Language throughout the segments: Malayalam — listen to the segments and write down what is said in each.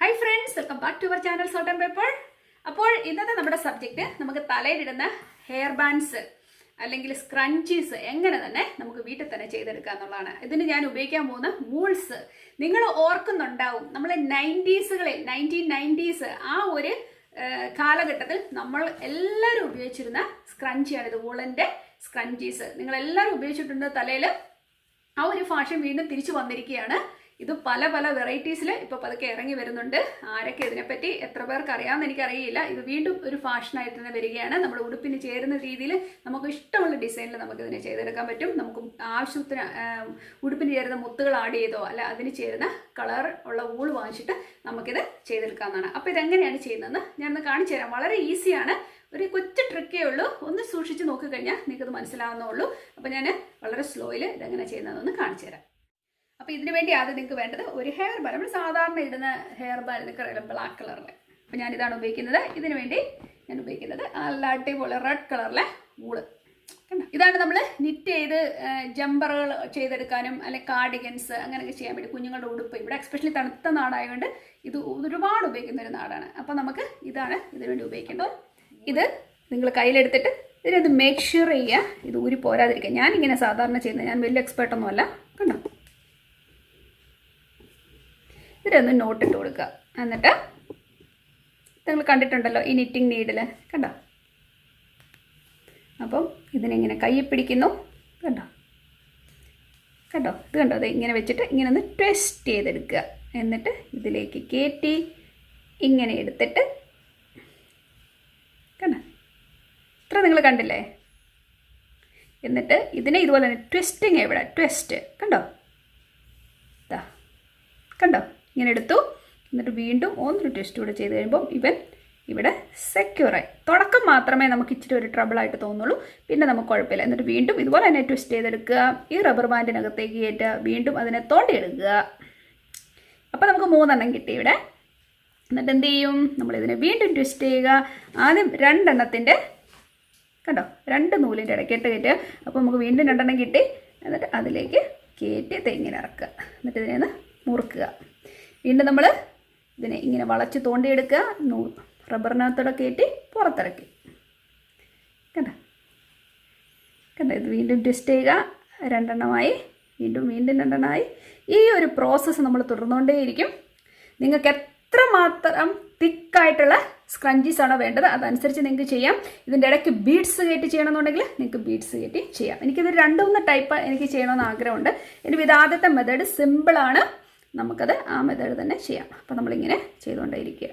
Hi friends, welcome back to our channel Salt and Pepper. അപ്പോൾ ഇന്നത്തെ നമ്മുടെ സബ്ജക്റ്റ് നമുക്ക് തലയിലിടുന്ന ഹെയർ ബാൻഡ്സ് അല്ലെങ്കിൽ സ്ക്രഞ്ചീസ് എങ്ങനെ തന്നെ നമുക്ക് വീട്ടിൽ തന്നെ ചെയ്തെടുക്കുക എന്നുള്ളതാണ്. ഇതിന് ഞാൻ ഉപയോഗിക്കാൻ പോകുന്ന വൂൾസ് നിങ്ങൾ ഓർക്കുന്നുണ്ടാവും. നമ്മൾ 1990s ആ ഒരു കാലഘട്ടത്തിൽ നമ്മൾ എല്ലാവരും ഉപയോഗിച്ചിരുന്ന സ്ക്രഞ്ചിയാണ് ഇത്. വൂളൻ്റെ സ്ക്രഞ്ചീസ് നിങ്ങളെല്ലാവരും ഉപയോഗിച്ചിട്ടുണ്ട് തലയിൽ. ആ ഒരു ഫാഷൻ വീണ്ടും തിരിച്ചു വന്നിരിക്കുകയാണ്. ഇത് പല പല വെറൈറ്റീസിൽ ഇപ്പോൾ പതുക്കെ ഇറങ്ങി വരുന്നുണ്ട്. ആരൊക്കെ ഇതിനെപ്പറ്റി എത്ര പേർക്ക് അറിയാമെന്ന് എനിക്കറിയില്ല. ഇത് വീണ്ടും ഒരു ഫാഷനായിട്ട് തന്നെ വരികയാണ്. നമ്മുടെ ഉടുപ്പിന് ചേരുന്ന രീതിയിൽ നമുക്ക് ഇഷ്ടമുള്ള ഡിസൈനിൽ നമുക്കിതിനെ ചെയ്തെടുക്കാൻ പറ്റും. നമുക്ക് ആവശ്യത്തിന് ഉടുപ്പിന് ചേരുന്ന മുത്തുകൾ ആഡ് ചെയ്തോ അല്ല അതിന് ചേരുന്ന കളർ ഉള്ള വൂൾ വാങ്ങിച്ചിട്ട് നമുക്കിത് ചെയ്തെടുക്കാവുന്നതാണ്. അപ്പോൾ ഇതെങ്ങനെയാണ് ചെയ്യുന്നതെന്ന് ഞാനൊന്ന് കാണിച്ചു തരാം. വളരെ ഈസിയാണ്. ഒരു കൊച്ചു ട്രിക്കേ ഉള്ളൂ. ഒന്ന് സൂക്ഷിച്ച് നോക്കിക്കഴിഞ്ഞാൽ നിങ്ങൾക്കത് മനസ്സിലാവുന്നുള്ളൂ. അപ്പോൾ ഞാൻ വളരെ സ്ലോയിൽ ഇതെങ്ങനെ ചെയ്യുന്നതെന്ന് കാണിച്ചു തരാം. അപ്പോൾ ഇതിനു വേണ്ടി ആദ്യം നിങ്ങൾക്ക് വേണ്ടത് ഒരു ഹെയർ ബാൻ. നമ്മൾ സാധാരണ ഇടുന്ന ഹെയർ ബാൻ നിൽക്കറിയില്ല, ബ്ലാക്ക് കളറിൽ. അപ്പോൾ ഞാനിതാണ് ഉപയോഗിക്കുന്നത്. ഇതിനു വേണ്ടി ഞാൻ ഉപയോഗിക്കുന്നത് നല്ല അടിപൊളി റെഡ് കളറിലെ വൂള്. കണ്ടോ, ഇതാണ് നമ്മൾ നിറ്റ് ചെയ്ത് ജമ്പറുകൾ ചെയ്തെടുക്കാനും അല്ലെങ്കിൽ കാർഡിഗൻസ് അങ്ങനെയൊക്കെ ചെയ്യാൻ വേണ്ടി കുഞ്ഞുങ്ങളുടെ ഉടുപ്പ്. ഇവിടെ എക്സ്പെഷ്യലി തണുത്ത നാടായതുകൊണ്ട് ഇത് ഒരുപാട് ഉപയോഗിക്കുന്ന ഒരു നാടാണ്. അപ്പോൾ നമുക്ക് ഇതാണ് ഇതിനു വേണ്ടി ഉപയോഗിക്കേണ്ടത്. ഇത് നിങ്ങൾ കയ്യിലെടുത്തിട്ട് ഇതിനത് മേക്ക് ഷുവർ ചെയ്യുക ഇത് ഊരി പോരാതിരിക്കുക. ഞാനിങ്ങനെ സാധാരണ ചെയ്യുന്നത്, ഞാൻ വലിയ എക്സ്പേർട്ടൊന്നുമല്ല. കണ്ടോ, ഇതിലൊന്ന് നോട്ടിട്ട് കൊടുക്കുക. എന്നിട്ട് നിങ്ങൾ കണ്ടിട്ടുണ്ടല്ലോ ഈ നിറ്റിംഗ് നീഡിൽ, കണ്ടോ. അപ്പം ഇതിനെങ്ങനെ കയ്യിൽ പിടിക്കുന്നു, കണ്ടോ കണ്ടോ ഇത് കണ്ടോ. അത് ഇങ്ങനെ വെച്ചിട്ട് ഇങ്ങനെ ഒന്ന് ട്വിസ്റ്റ് ചെയ്തെടുക്കുക. എന്നിട്ട് ഇതിലേക്ക് കയറ്റി ഇങ്ങനെ എടുത്തിട്ട് കണ്ടോ, ഇത്ര നിങ്ങൾ കണ്ടില്ലേ. എന്നിട്ട് ഇതിനെ ഇതുപോലെ തന്നെ ട്വിസ്റ്റിങ് എവിടെ ട്വിസ്റ്റ് കണ്ടോ, ഇതാ കണ്ടോ, ഇങ്ങനെ എടുത്തു. എന്നിട്ട് വീണ്ടും ഒന്നൊരു ട്വിസ്റ്റ് കൂടെ ചെയ്ത് കഴിയുമ്പോൾ ഇവൻ ഇവിടെ സെക്യൂറായി. തുടക്കം മാത്രമേ നമുക്ക് ഇച്ചിരി ഒരു ട്രബിളായിട്ട് തോന്നുള്ളൂ, പിന്നെ നമുക്ക് കുഴപ്പമില്ല. എന്നിട്ട് വീണ്ടും ഇതുപോലെ തന്നെ ട്വിസ്റ്റ് ചെയ്തെടുക്കുക. ഈ റബ്ബർ ബാൻഡിനകത്തേക്ക് കയറ്റുക, വീണ്ടും അതിനെ തോണ്ടിയെടുക്കുക. അപ്പോൾ നമുക്ക് 3 കിട്ടി ഇവിടെ. എന്നിട്ട് എന്ത് ചെയ്യും, നമ്മളിതിനെ വീണ്ടും ട്വിസ്റ്റ് ചെയ്യുക. ആദ്യം 2 കണ്ടോ 2 നൂലിൻ്റെ ഇടയ്ക്കിട്ട് കയറ്റുക. അപ്പോൾ നമുക്ക് വീണ്ടും 2 കിട്ടി. എന്നിട്ട് അതിലേക്ക് കയറ്റി തെങ്ങിനെ ഇറക്കുക. എന്നിട്ട് ഇതിനെ ഒന്ന് മുറുക്കുക. വീണ്ടും നമ്മൾ ഇതിനെ ഇങ്ങനെ വളച്ച് തോണ്ടിയെടുക്കുക. റബ്ബറിനകത്തോടെ കയറ്റി പുറത്തിറക്കി. കണ്ടോ കണ്ടോ, ഇത് വീണ്ടും ട്വിസ്റ്റ് ചെയ്യുക. 2 വീണ്ടും 2 ഈ ഒരു പ്രോസസ്സ് നമ്മൾ തുടർന്നുകൊണ്ടേയിരിക്കും. നിങ്ങൾക്ക് എത്രമാത്രം തിക്കായിട്ടുള്ള സ്ക്രഞ്ചീസ് ആണോ വേണ്ടത് അതനുസരിച്ച് നിങ്ങൾക്ക് ചെയ്യാം. ഇതിൻ്റെ ഇടയ്ക്ക് ബീഡ്സ് കയറ്റി ചെയ്യണമെന്നുണ്ടെങ്കിൽ നിങ്ങൾക്ക് ബീഡ്സ് കയറ്റി ചെയ്യാം. എനിക്കിത് 2-3 ടൈപ്പ് എനിക്ക് ചെയ്യണമെന്ന് ആഗ്രഹമുണ്ട്. ഇനി ഇത് ആദ്യത്തെ മെത്തേഡ് സിമ്പിളാണ്, നമുക്കത് ആ മെത്തേഡ് തന്നെ ചെയ്യാം. അപ്പോൾ നമ്മളിങ്ങനെ ചെയ്തുകൊണ്ടേയിരിക്കുക.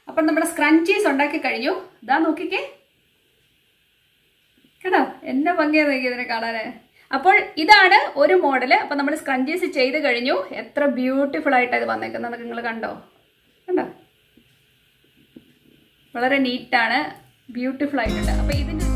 അപ്പം നമ്മുടെ സ്ക്രഞ്ചീസ് ഉണ്ടാക്കി കഴിഞ്ഞു. ഇതാ നോക്കിക്കേ, കേട്ടോ എന്നെ ഭംഗിയാണ് നോക്കി ഇതിനെ കാണാൻ. അപ്പോൾ ഇതാണ് ഒരു മോഡല്. അപ്പം നമ്മൾ സ്ക്രഞ്ചീസ് ചെയ്ത് കഴിഞ്ഞു. എത്ര ബ്യൂട്ടിഫുൾ ആയിട്ട് ഇത് വന്നേക്കുന്നത് നിങ്ങൾ കണ്ടോ, കണ്ടോ വളരെ നീറ്റാണ്, ബ്യൂട്ടിഫുൾ ആയിട്ടുണ്ട്. അപ്പോൾ ഇതിൻ്റെ